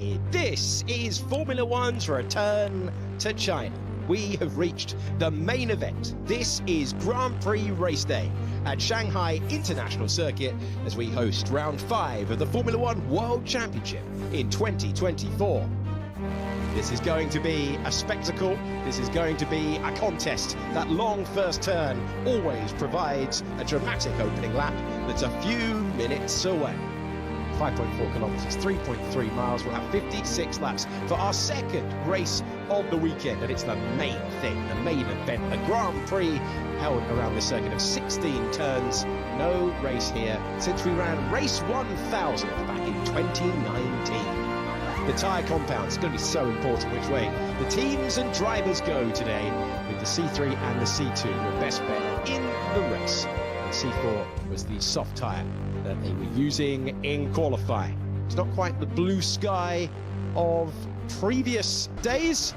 This is Formula One's return to China. We have reached the main event. This is Grand Prix race day at Shanghai International Circuit as we host round 5 of the Formula One World Championship in 2024. This is going to be a spectacle. This is going to be a contest. That long first turn always provides a dramatic opening lap that's a few minutes away. 5.4 kilometers, 3.3 miles. We'll have 56 laps for our second race of the weekend, and it's the main thing, the main event, the Grand Prix, held around this circuit of 16 turns. No race here since we ran race 1000 back in 2019. The tyre compound is going to be so important which way the teams and drivers go today, with the C3 and the C2 your best bet in the race. And C4 was the soft tyre that they were using in qualifying. It's not quite the blue sky of previous days,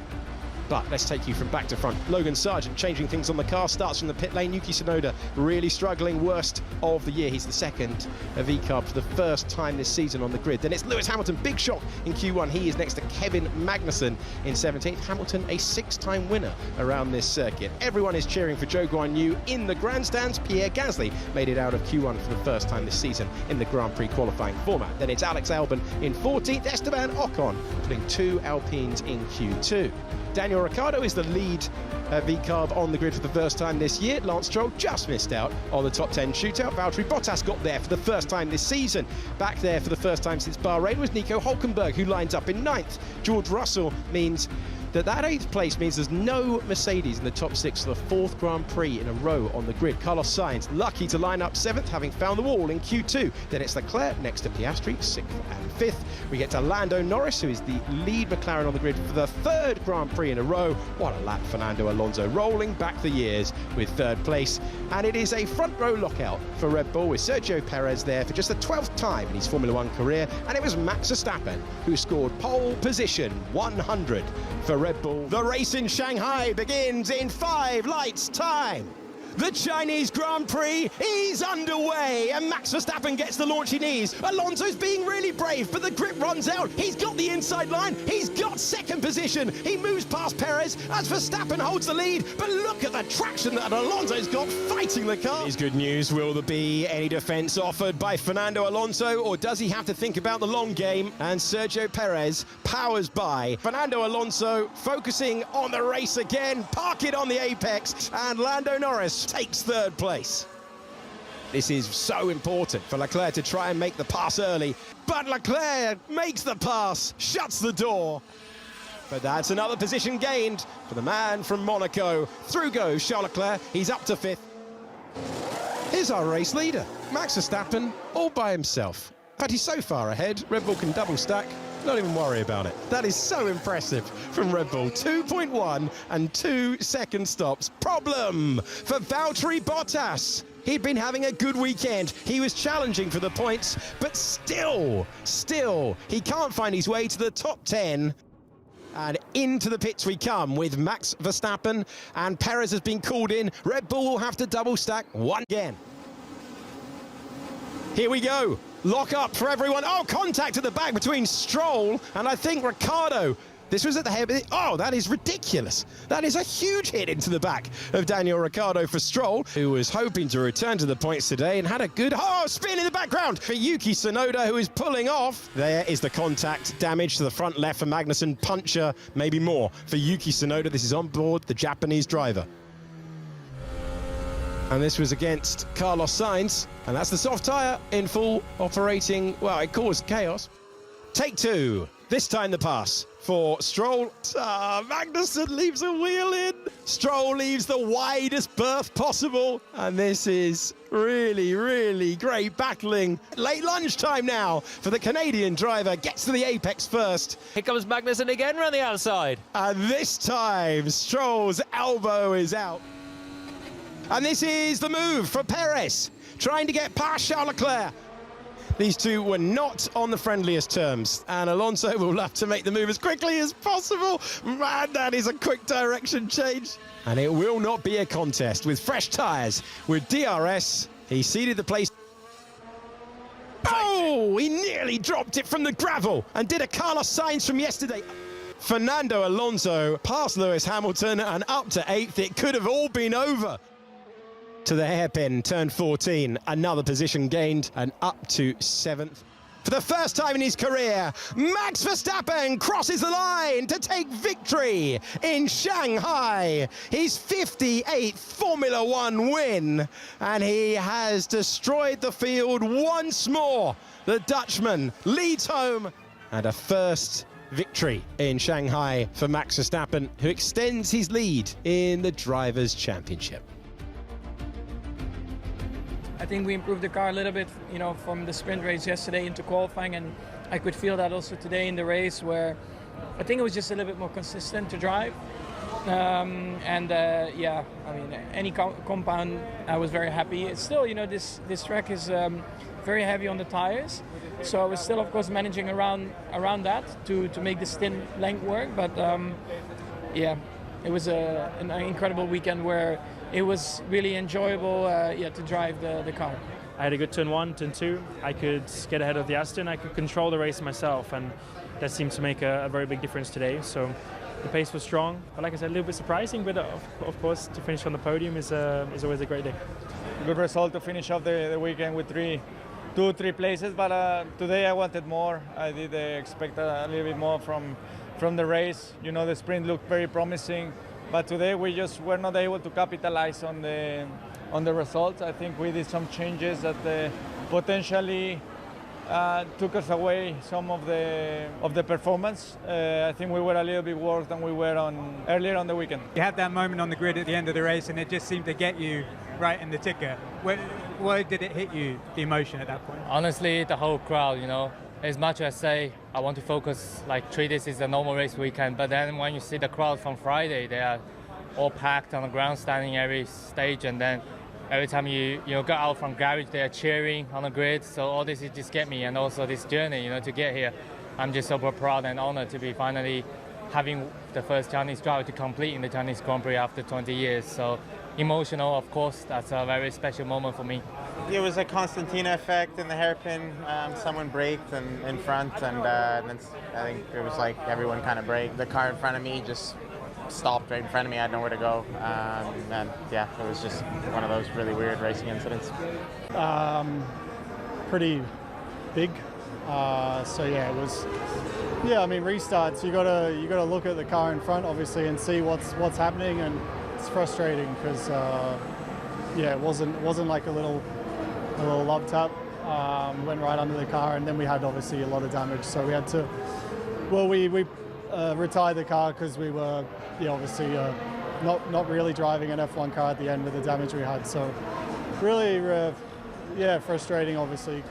but let's take you from back to front. Logan Sargent changing things on the car, starts from the pit lane. Yuki Tsunoda really struggling, worst of the year. He's the second VCARB for the first time this season on the grid. Then it's Lewis Hamilton, big shock in Q1. He is next to Kevin Magnussen in 17th. Hamilton, a 6-time winner around this circuit. Everyone is cheering for Zhou Guanyu in the grandstands. Pierre Gasly made it out of Q1 for the first time this season in the Grand Prix qualifying format. Then it's Alex Albon in 14th. Esteban Ocon putting 2 Alpines in Q2. Daniel Ricciardo is the lead VCARB on the grid for the first time this year. Lance Stroll just missed out on the top 10 shootout. Valtteri Bottas got there for the first time this season. Back there for the first time since Bahrain was Nico Hülkenberg, who lines up in 9th. George Russell means that 8th place means there's no Mercedes in the top 6 for the 4th Grand Prix in a row on the grid. Carlos Sainz lucky to line up 7th, having found the wall in Q2. Then it's Leclerc next to Piastri, 6th and 5th. We get to Lando Norris, who is the lead McLaren on the grid for the 3rd Grand Prix in a row. What a lap, Fernando Alonso, rolling back the years with 3rd place. And it is a front row lockout for Red Bull, with Sergio Perez there for just the 12th time in his Formula One career. And it was Max Verstappen who scored pole position 100 for Red Bull. The race in Shanghai begins in 5 lights time. The Chinese Grand Prix is underway, and Max Verstappen gets the launch he needs. Alonso's being really brave, but the grip runs out. He's got the inside line. He's got 2nd position. He moves past Perez as Verstappen holds the lead. But look at the traction that Alonso's got fighting the car. Is good news. Will there be any defense offered by Fernando Alonso, or does he have to think about the long game? And Sergio Perez powers by. Fernando Alonso focusing on the race again. Park it on the apex, and Lando Norris takes 3rd place. This is so important for Leclerc to try and make the pass early, but Leclerc makes the pass, shuts the door. But that's another position gained for the man from Monaco. Through goes Charles Leclerc, he's up to 5th. Here's our race leader, Max Verstappen, all by himself. In fact, he's so far ahead, Red Bull can double stack. Not even worry about it. That is so impressive from Red Bull. 2.1 and 2 second stops. Problem for Valtteri Bottas. He'd been having a good weekend. He was challenging for the points, but still, he can't find his way to the top 10. And into the pits we come with Max Verstappen, and Perez has been called in. Red Bull will have to double stack one again. Here we go. Lock up for everyone. Oh, contact at the back between Stroll and I think Ricciardo. This was at the head. Oh, that is ridiculous. That is a huge hit into the back of Daniel Ricciardo for Stroll, who was hoping to return to the points today and had a good spin in the background for Yuki Tsunoda, who is pulling off. There is the contact damage to the front left for Magnussen. Puncher, maybe more for Yuki Tsunoda. This is on board the Japanese driver. And this was against Carlos Sainz, and that's the soft tyre in full operating. Well, it caused chaos. Take 2. This time the pass for Stroll. Magnussen leaves a wheel in. Stroll leaves the widest berth possible. And this is really, really great battling. Late lunchtime now for the Canadian driver. Gets to the apex first. Here comes Magnussen again around the outside. And this time, Stroll's elbow is out. And this is the move for Perez, trying to get past Charles Leclerc. These two were not on the friendliest terms, and Alonso will have to make the move as quickly as possible. Man, that is a quick direction change. And it will not be a contest with fresh tyres. With DRS, he ceded the place. Oh, he nearly he dropped it from the gravel and did a Carlos Sainz from yesterday. Fernando Alonso past Lewis Hamilton and up to 8th. It could have all been over. To the hairpin, turn 14, another position gained and up to 7th. For the first time in his career, Max Verstappen crosses the line to take victory in Shanghai. His 58th Formula One win, and he has destroyed the field once more. The Dutchman leads home, and a first victory in Shanghai for Max Verstappen, who extends his lead in the Drivers' Championship. I think we improved the car a little bit, from the sprint race yesterday into qualifying, and I could feel that also today in the race, where I think it was just a little bit more consistent to drive. Any compound, I was very happy. It's still, this track is very heavy on the tires, so I was still, of course, managing around that to make the stint length work. But it was an incredible weekend where it was really enjoyable to drive the car. I had a good turn 1, turn 2. I could get ahead of the Aston. I could control the race myself, and that seemed to make a very big difference today. So the pace was strong, but like I said, a little bit surprising. But of course, to finish on the podium is always a great day. Good result to finish off the weekend with 3 places. But today I wanted more. I did expect a little bit more from the race. The sprint looked very promising. But today we just were not able to capitalize on the results. I think we did some changes that potentially took us away some of the performance. I think we were a little bit worse than we were earlier on the weekend. You had that moment on the grid at the end of the race, and it just seemed to get you right in the ticker. Where did it hit you, the emotion at that point? Honestly, the whole crowd, As much as I say I want to focus, treat this as a normal race weekend, but then when you see the crowd from Friday, they are all packed on the grandstanding every stage, and then every time you go out from garage, they are cheering on the grid. So all this just get me, and also this journey, to get here. I'm just super proud and honored to be finally having the first Chinese driver to compete in the Chinese Grand Prix after 20 years. So emotional, of course. That's a very special moment for me. It was a Constantina effect in the hairpin. Someone braked in front, and then I think it was like everyone kind of braked. The car in front of me just stopped right in front of me. I had nowhere to go. It was just one of those really weird racing incidents. Pretty big. It was. Yeah, I mean, restarts. You gotta look at the car in front, obviously, and see what's happening, and it's frustrating because it wasn't like a little love tap. Went right under the car, and then we had obviously a lot of damage. So we had to. Well, we retired the car because we were obviously not really driving an F1 car at the end with the damage we had. So really, frustrating, obviously.